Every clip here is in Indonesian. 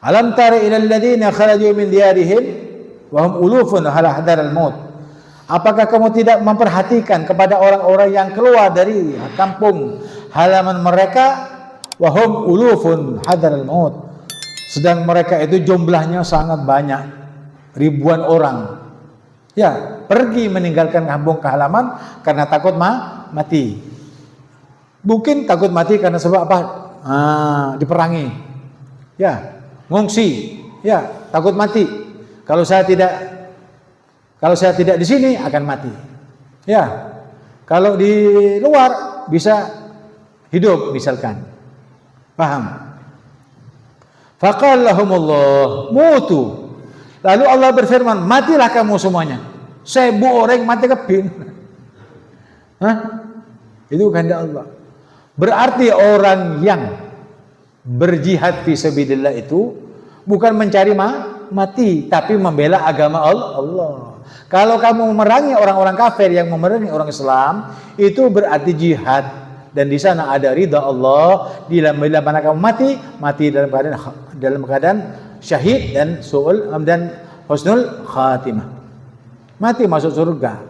Alam tara ilal ladzina kharaju min diyarihim wa hum ulufun ala hadaral maut. Apakah kamu tidak memperhatikan kepada orang-orang yang keluar dari kampung halaman mereka, wa hum ulufun hadaral maut, sedang mereka itu jumlahnya sangat banyak, ribuan orang. Ya, pergi meninggalkan kampung halaman karena takut mati. Mungkin takut mati karena sebab apa? Diperangi. Ya, ngungsi. Ya, takut mati. Kalau saya tidak di sini akan mati. Ya. Kalau di luar bisa hidup misalkan. Paham? Faqala lahumullah mutu. Lalu Allah berfirman, matilah kamu semuanya. 1000 orang mati kepin. Itu kehendak Allah. Berarti orang yang berjihad fi sabilillah itu bukan mencari mati, tapi membela agama Allah. Kalau kamu memerangi orang-orang kafir yang memerangi orang Islam, itu berarti jihad, dan di sana ada ridha Allah. Bila mana kamu mati dalam keadaan syahid dan husnul khatimah. Mati masuk surga.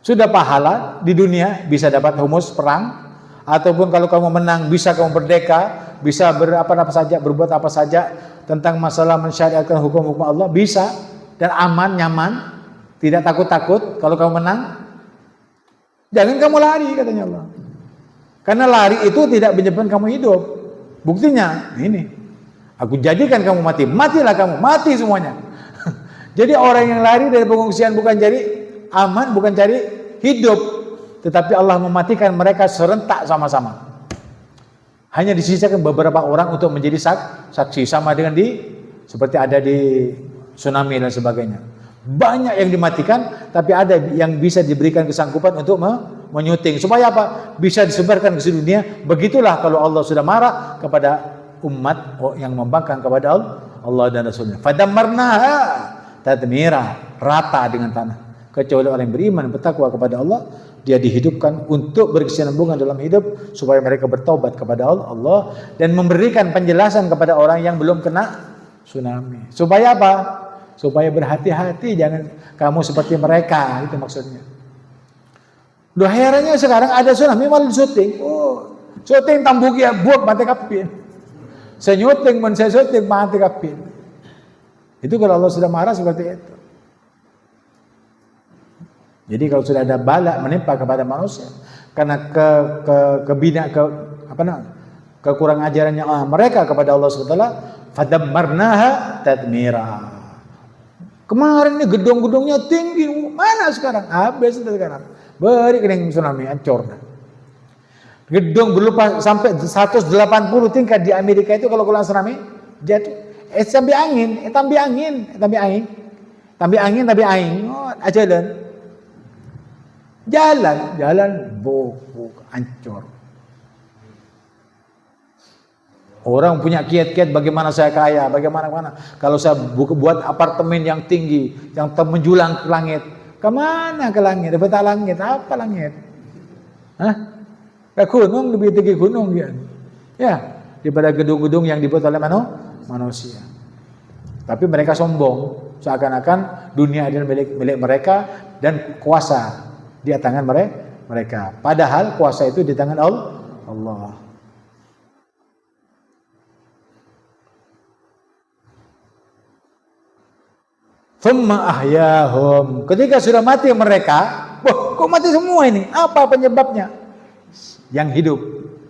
Sudah pahala di dunia, bisa dapat humus perang, ataupun kalau kamu menang bisa kamu merdeka, bisa berbuat apa saja tentang masalah mensyariatkan hukum-hukum Allah, bisa, dan aman, nyaman, tidak takut-takut kalau kamu menang. Jangan kamu lari, katanya Allah. Karena lari itu tidak menyebabkan kamu hidup. Buktinya ini, aku jadikan kamu mati, matilah kamu, mati semuanya. Jadi orang yang lari dari pengungsian bukan cari aman, bukan cari hidup, tetapi Allah mematikan mereka serentak sama-sama. Hanya disisakan beberapa orang untuk menjadi saksi, sama dengan seperti ada di tsunami dan sebagainya. Banyak yang dimatikan, tapi ada yang bisa diberikan kesanggupan untuk menyuting. Supaya apa? Bisa disebarkan ke seluruh dunia. Begitulah kalau Allah sudah marah kepada umat yang membangkang kepada Allah dan Rasulnya. Fadammarnaha tadmira, rata dengan tanah. Kecuali orang yang beriman, bertakwa kepada Allah, dia dihidupkan untuk berkesinambungan dalam hidup supaya mereka bertaubat kepada Allah dan memberikan penjelasan kepada orang yang belum kena tsunami. Supaya apa? Supaya berhati-hati, jangan kamu seperti mereka, itu maksudnya. Loh, herannya sekarang ada tsunami malah syuting. Syuting tambuki ya buat mati kapin. Saya nyuting, saya syuting mati kapin. Itu kalau Allah sudah marah seperti itu. Jadi kalau sudah ada bala menimpa kepada manusia karena kekurangan ajarannya mereka kepada Allah SWT, fadammarnaha tadmira. Kemarin ini gedung-gedungnya tinggi, mana sekarang? Habis sekarang. Beri kena tsunami, hancur. Gedung berupa sampai 180 tingkat di Amerika itu kalau kena tsunami jatuh. Tambah angin. Jalan buk hancur. Orang punya kiat-kiat bagaimana saya kaya, bagaimana kalau saya buat apartemen yang tinggi, yang menjulang ke langit. Kemana ke langit? Dapat langit, apa langit? Ke gunung, lebih tinggi gunung dia. Ya, daripada gedung-gedung yang dibuat oleh manusia. Tapi mereka sombong, seakan-akan dunia adalah milik mereka dan kuasa di tangan mereka. Padahal kuasa itu di tangan Allah. Thumma ahyahum. Ketika sudah mati mereka, kok mati semua ini? Apa penyebabnya? Yang hidup,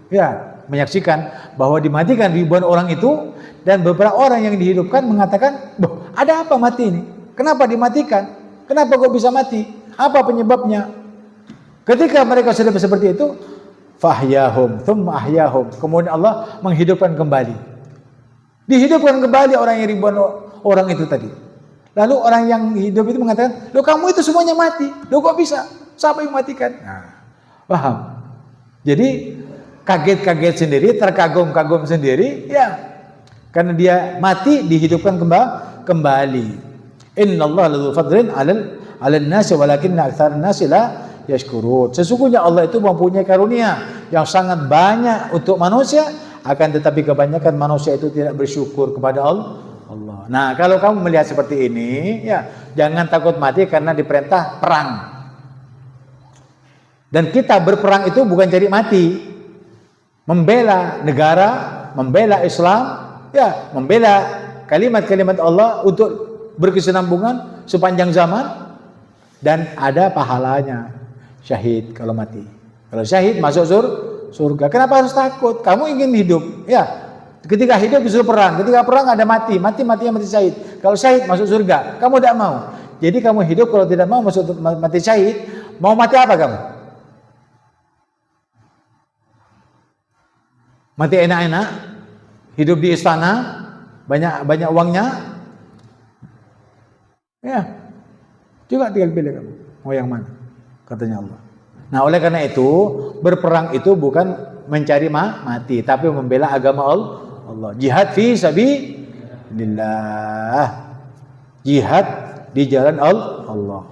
ya, menyaksikan bahwa dimatikan ribuan orang itu, dan beberapa orang yang dihidupkan mengatakan, ada apa mati ini? Kenapa dimatikan? Kenapa kok bisa mati? Apa penyebabnya? Ketika mereka sudah seperti itu, fahyahum, thumma ahyahum. Kemudian Allah menghidupkan kembali. Dihidupkan kembali orang yang ribuan orang itu tadi. Lalu orang yang hidup itu mengatakan, loh kamu itu semuanya mati. Loh kok bisa? Siapa yang matikan? Paham? Jadi kaget-kaget sendiri, terkagum-kagum sendiri, ya. Karena dia mati, dihidupkan kembali. Innallaha ladzu fadlin 'alan nasi walakinna aktsarun nasi la yashkurun. Sesungguhnya Allah itu mempunyai karunia yang sangat banyak untuk manusia, akan tetapi kebanyakan manusia itu tidak bersyukur kepada Allah. Nah, kalau kamu melihat seperti ini, ya jangan takut mati karena diperintah perang. Dan kita berperang itu bukan cari mati, membela negara, membela Islam, ya membela kalimat-kalimat Allah untuk berkesinambungan sepanjang zaman dan ada pahalanya syahid kalau mati. Kalau syahid masuk surga. Kenapa harus takut? Kamu ingin hidup, ya. Ketika hidup disuruh perang, ketika perang ada mati yang mati syahid. Kalau syahid masuk surga, kamu tidak mau. Jadi kamu hidup kalau tidak mau masuk mati syahid, mau mati apa kamu? Mati enak-enak, hidup di istana, banyak uangnya, ya. Juga tinggal pilih kamu, mau yang mana? Katanya Allah. Nah, oleh karena itu berperang itu bukan mencari mati, tapi membela agama Allah. Jihad fi sabilillah. Jihad di jalan Allah.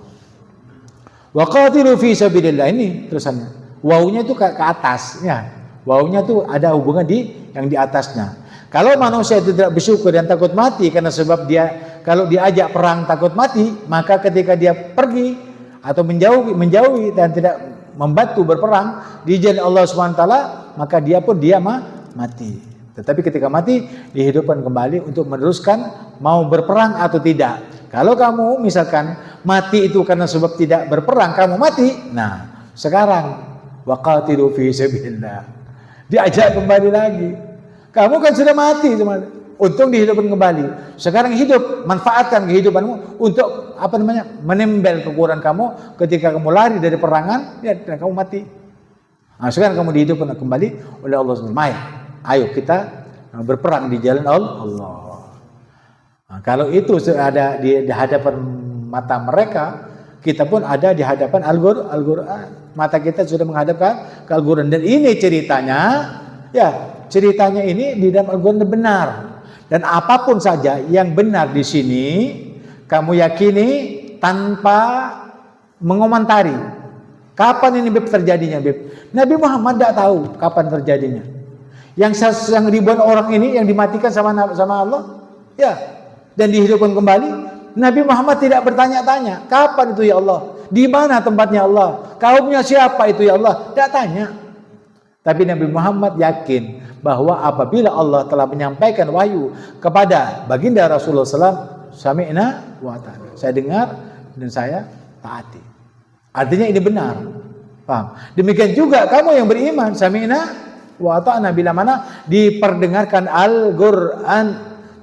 Wa qatilu fi sabilillah, ini terusannya. Wawunya itu ke atas, ya. Wawunya itu ada hubungan yang di atasnya. Kalau manusia itu tidak bersyukur dan takut mati karena sebab dia kalau diajak perang takut mati, maka ketika dia pergi atau menjauhi dan tidak membantu berperang di jalan Allah SWT, maka dia mati. Tetapi ketika mati dihidupkan kembali untuk meneruskan mau berperang atau tidak. Kalau kamu misalkan mati itu karena sebab tidak berperang, kamu mati. Nah, sekarang waqatilu fi sabilillah. Diajak kembali lagi. Kamu kan sudah mati, untung dihidupkan kembali. Sekarang hidup, manfaatkan kehidupanmu untuk menembel kekurangan kamu ketika kamu lari dari perangan, ya, dan kamu mati. Nah, sekarang kamu dihidupkan kembali oleh Allah SWT. Ayo kita berperang di jalan Allah. Nah, kalau itu ada di hadapan mata mereka, kita pun ada di hadapan Al-Quran. Mata kita sudah menghadapkan ke Al-Quran. Dan ini ceritanya, ya. Ceritanya ini di dalam Al-Quran benar. Dan apapun saja yang benar di sini, kamu yakini tanpa mengomentari. Kapan ini terjadinya, Beb? Nabi Muhammad tidak tahu kapan terjadinya. Yang ribuan orang ini yang dimatikan sama Allah, ya, dan dihidupkan kembali. Nabi Muhammad tidak bertanya-tanya, kapan itu ya Allah? Di mana tempatnya Allah? Kaumnya siapa itu ya Allah? Tidak tanya. Tapi Nabi Muhammad yakin bahwa apabila Allah telah menyampaikan wahyu kepada baginda Rasulullah SAW, sami'na wa ta'ana, saya dengar dan saya taati. Artinya ini benar. Paham? Demikian juga kamu yang beriman, sami'na wa ta'ana, bila mana diperdengarkan Al-Quran,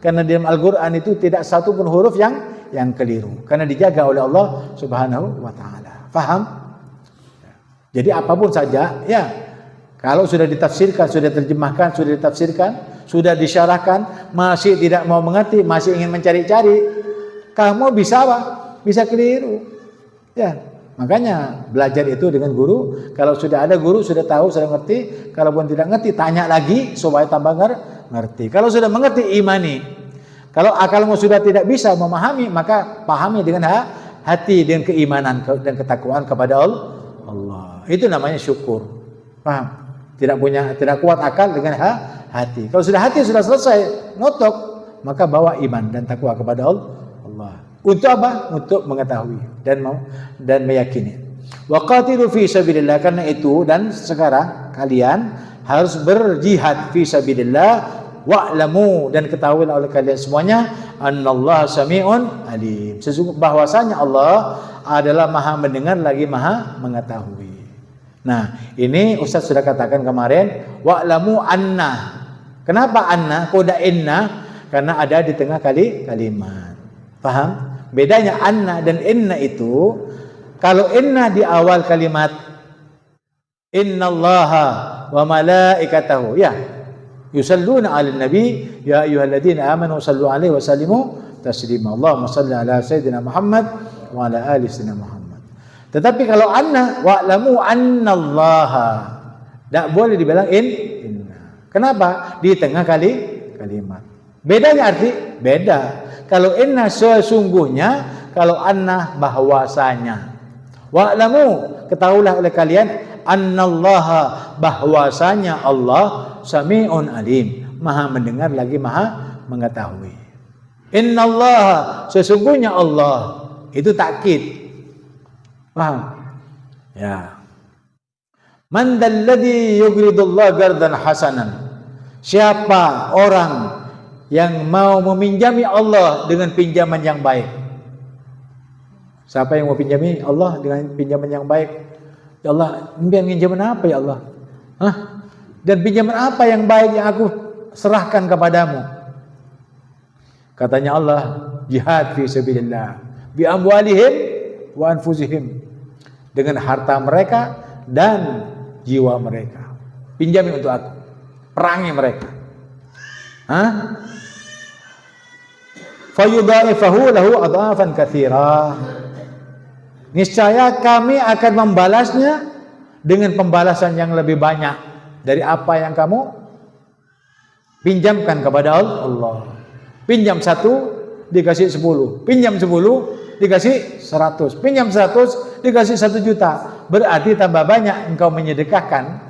karena di dalam Al-Quran itu tidak satu pun huruf yang keliru, karena dijaga oleh Allah Subhanahu wa ta'ala. Paham? Jadi apapun saja, ya, kalau sudah ditafsirkan, sudah diterjemahkan, sudah ditafsirkan, sudah disyarahkan, masih tidak mau mengerti, masih ingin mencari-cari, kamu bisa apa? Bisa keliru. Ya, makanya belajar itu dengan guru. Kalau sudah ada guru, sudah tahu, sudah ngerti. Kalaupun tidak ngerti, tanya lagi supaya tambah ngerti. Kalau sudah mengerti, imani. Kalau akalmu sudah tidak bisa memahami, maka pahami dengan hati, dengan keimanan dan ketakwaan kepada Allah. Itu namanya syukur. Paham? Tidak kuat akal dengan hati. Kalau sudah hati sudah selesai ngotok, maka bawa iman dan takwa kepada Allah. Untuk apa? Untuk mengetahui dan meyakini. Waqatilu fi sabilillah, karena itu dan sekarang kalian harus berjihad fi sabilillah, wa'lamu, dan ketahuilah oleh kalian semuanya, annallaha sami'un alim, sesungguhnya bahwasanya Allah adalah Maha mendengar lagi Maha mengetahui. Nah, ini Ustaz sudah katakan kemarin, wa'lamu anna. Kenapa anna? Koda inna, karena ada di tengah kalimat. Paham? Bedanya anna dan inna itu, kalau inna di awal kalimat, innallaha wa malaikatahu, ya, yusalluna 'alan nabi ya ayyuhalladzina amanu sallu alaihi wa sallimu taslima. Allahumma shalli ala sayyidina Muhammad wa ala ali sayyidina Muhammad. Tetapi kalau anna, wa'lamu annallaha, tidak boleh dibilang inna. Kenapa? Di tengah kalimat. Bedanya arti? Beda. Kalau inna sesungguhnya, kalau anna bahwasanya. Wa'lamu, ketahuilah oleh kalian, annallaha, bahwasanya Allah, Sami'un alim. Maha mendengar lagi maha mengetahui. Innallaha, sesungguhnya Allah. Itu takkid. Paham? Ya. Man dalladzi yuqridullaha qardan hasanan. Siapa orang yang mau meminjami Allah dengan pinjaman yang baik? Siapa yang mau pinjami Allah dengan pinjaman yang baik? Ya Allah, pinjaman apa ya Allah? Hah? Dan pinjaman apa yang baik yang aku serahkan kepadamu? Katanya Allah, jihad fi sabilillah bi amwalihim wa anfusihim, dengan harta mereka dan jiwa mereka. Pinjami untuk aku, perangi mereka. Hah? Fayudha'ifahu lahu adhafan katsira. Niscaya kami akan membalasnya dengan pembalasan yang lebih banyak dari apa yang kamu pinjamkan kepada Allah. Pinjam 1 dikasih 10, pinjam 10 dikasih 100, pinjam 100 dikasih 1 juta. Berarti tambah banyak engkau menyedekahkan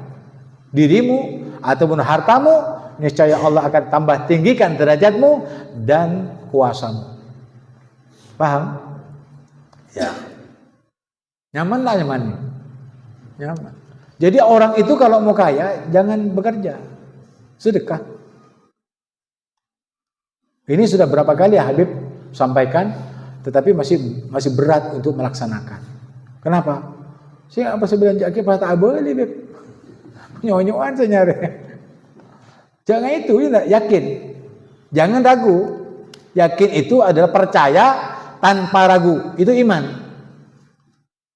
dirimu ataupun hartamu, niscaya Allah akan tambah tinggikan derajatmu dan kuasamu. Paham? Ya. Nyaman lah, nyaman. Jadi orang itu kalau mau kaya jangan bekerja, sedekah. Ini sudah berapa kali ya Habib sampaikan, tetapi masih berat untuk melaksanakan. Kenapa? Saya apa sebelanja ke pada abeli Beb. Nyonyoan saya nyari. Jangan itu, yakin. Jangan ragu. Yakin itu adalah percaya tanpa ragu. Itu iman.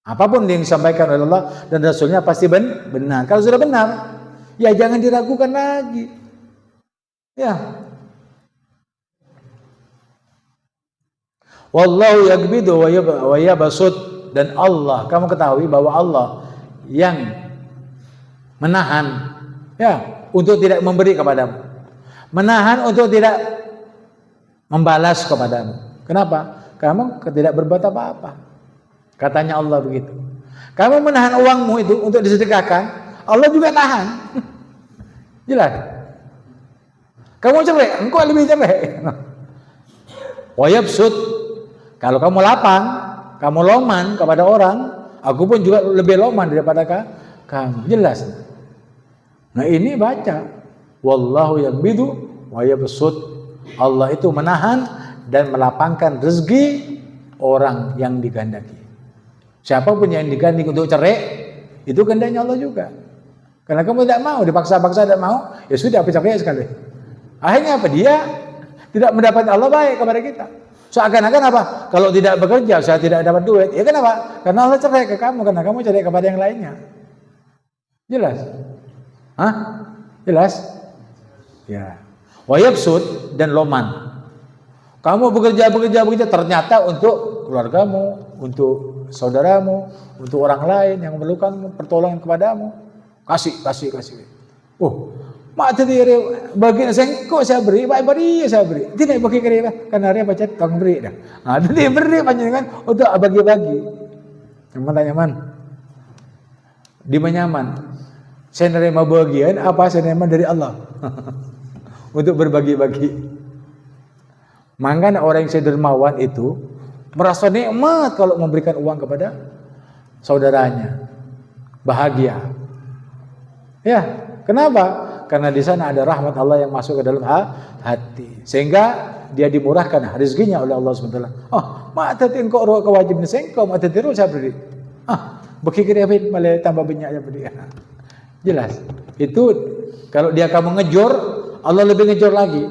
Apapun yang disampaikan oleh Allah dan Rasulnya pasti benar. Kalau sudah benar, ya jangan diragukan lagi. Ya. Wallahu yaqbidu wa yabsut, dan Allah, kamu ketahui bahwa Allah yang menahan ya untuk tidak memberi kepadamu, menahan untuk tidak membalas kepadamu. Kenapa? Kamu tidak berbuat apa-apa. Katanya Allah begitu. Kamu menahan uangmu itu untuk disedekahkan, Allah juga tahan. Jelas. Kamu cerai, engkau lebih cerai. Wa yabsut, kalau kamu lapang, kamu loman kepada orang, aku pun juga lebih loman daripada kamu. Jelas. Nah ini baca, wallahu yaqbidu wa yabsut. Allah itu menahan dan melapangkan rezeki orang yang digandaki. Siapapun yang digandaki untuk cerai, itu kehendaknya Allah juga. Karena kamu tidak mau, dipaksa-paksa tidak mau, ya sudah cerai sekali. Akhirnya apa? Dia tidak mendapat Allah baik kepada kita. Seakan-akan apa? Kalau tidak bekerja, saya tidak dapat duit. Ya kenapa? Karena Allah cerai ke kamu, karena kamu cerai kepada yang lainnya. Jelas? Hah? Jelas? Ya. Wa yabsut, dan loman. Kamu bekerja, ternyata untuk keluargamu, untuk saudaramu, untuk orang lain yang memerlukan pertolongan kepadamu. Kasih. Oh, mak tadi bagi sengko saya beri, saya beri. Tidak bagi kira karena dia baca tong beri dah. Nah, jadi beri panjenengan untuk bagi-bagi. Nyaman. Di menyaman. Saya nerima bagian apa saya nerima dari Allah. Untuk berbagi-bagi. Makanya orang yang dermawan itu merasa nikmat kalau memberikan uang kepada saudaranya. Bahagia. Ya, kenapa? Karena di sana ada rahmat Allah yang masuk ke dalam hati, sehingga dia dimurahkan rezekinya oleh Allah SWT. Mak tadi engkau kewajiban sengkau, mak tadi saya beri. Bagi kira malah tambah banyak ya beri. Jelas. Itu kalau dia kamu ngejor, Allah lebih ngejor lagi.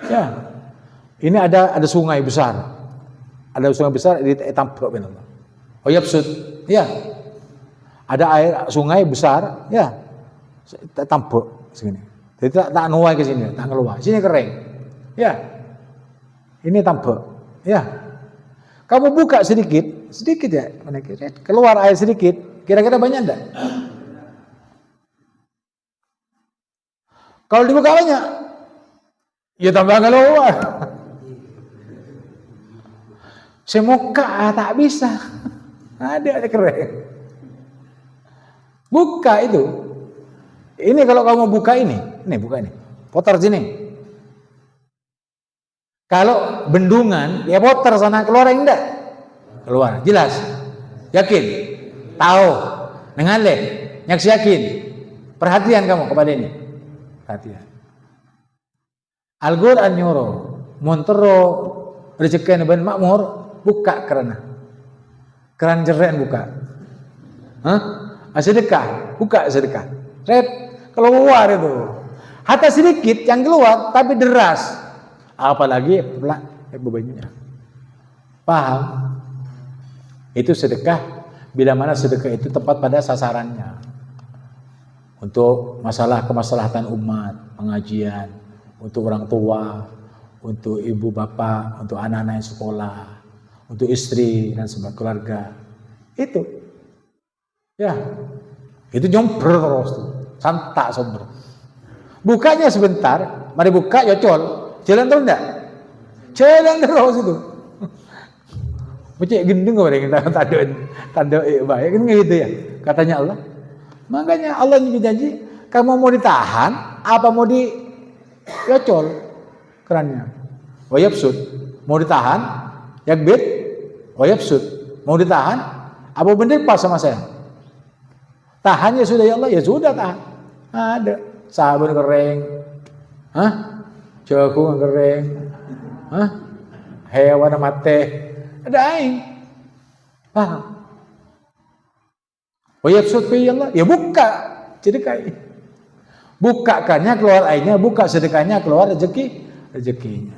Ya. Ini ada sungai besar. Ada sungai besar di tampuk Allah. Oh yabsut. Ya. Ada air sungai besar, ya. Tampuk segini. Jadi tak nuai ke sini, tak ngeluar. Sini kering. Ya. Ini tampuk. Ya. Kamu buka sedikit ya, keluar air sedikit. Kira-kira banyak enggak? Kalau dibuka banyak, ya tambah keluar. Semuka tak bisa. Ada kering. Buka itu. Ini kalau kamu buka ini buka ini, putar sini. Kalau bendungan, ya putar sana, keluar enggak? Keluar, jelas. Yakin? Tahu? Nengaleh, nyak yakin. Perhatian kamu kepada ini. Perhatian. Al-Quran nyuruh, montero rezeki ben makmur, buka keran jeren buka. Sedekah, buka sedekah. Red, keluar itu. Hatta sedikit yang keluar, tapi deras. Apalagi bebannya. Paham? Itu sedekah bila mana sedekah itu tepat pada sasarannya. Untuk masalah kemaslahatan umat, pengajian, untuk orang tua, untuk ibu bapak, untuk anak-anak yang sekolah, untuk istri dan semua keluarga. Itu. Ya. Itu jomber terus tuh. Santak somber. Bukanya sebentar, mari buka yocol. Jalan terus enggak? Jalan terus itu. Macam gendeng kau yang tanda baik kan gitu ya. Katanya Allah. Makanya Allah janji, kamu mau ditahan apa mau yocol kerannya. Wayabsud. Mau ditahan, yakbit, wayabsud. Mau ditahan apa bener pas sama saya? Tahan ya sudah ya Allah, ya sudah tahan. Ada sabun kering. Jagung kering. Hewan mati. Ada aing. Paham? Wayabsud ya Allah, ya buka sedekah. Bukakannya keluar airnya, buka sedekahnya keluar rezekinya.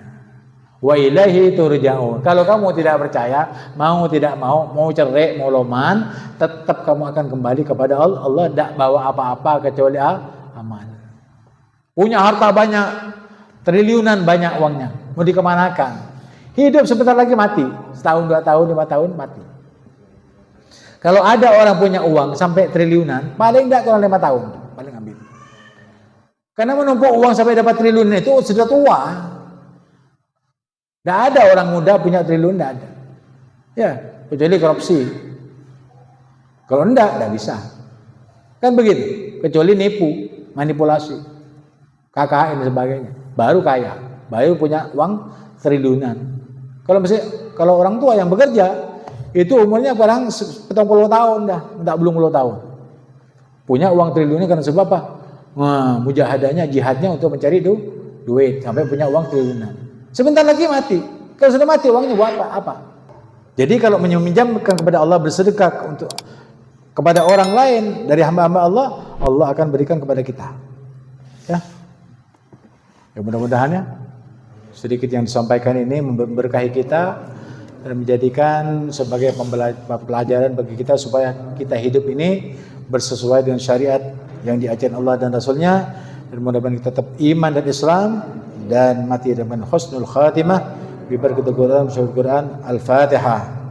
Wa ilaihi turja'un. Kalau kamu tidak percaya, mau tidak mau cerai, mau loman, tetap kamu akan kembali kepada Allah. Allah tidak bawa apa-apa kecuali amal. Punya harta banyak, triliunan banyak uangnya, mau dikemanakan? Hidup sebentar lagi mati, setahun, 2 tahun, 5 tahun mati. Kalau ada orang punya uang sampai triliunan, paling tidak kurang 5 tahun, paling ambil. Karena menumpuk uang sampai dapat triliunan itu sudah tua. Tidak ada orang muda punya triliun, tidak ada. Ya, kecuali korupsi. Kalau tidak bisa. Kan begitu. Kecuali nipu, manipulasi, KKN dan sebagainya. Baru kaya, baru punya uang triliunan. Kalau orang tua yang bekerja, itu umurnya barang 70 tahun dah, tidak belum 10 tahun. Punya uang triliunnya karena sebab apa? Mujahadahnya, jihadnya untuk mencari duit, sampai punya uang triliunan. Sebentar lagi mati. Kalau sudah mati uangnya buat apa? Jadi kalau meminjamkan kepada Allah, bersedekah untuk kepada orang lain dari hamba-hamba Allah, Allah akan berikan kepada kita. Ya. Ya mudah-mudahan ya sedikit yang disampaikan ini memberkahi kita dan menjadikan sebagai pembelajaran bagi kita supaya kita hidup ini bersesuai dengan syariat yang diajarkan Allah dan Rasulnya, dan mudah-mudahan kita tetap iman dan Islam dan mati dengan husnul khatimah bi barakati Quran. Al-Fatihah.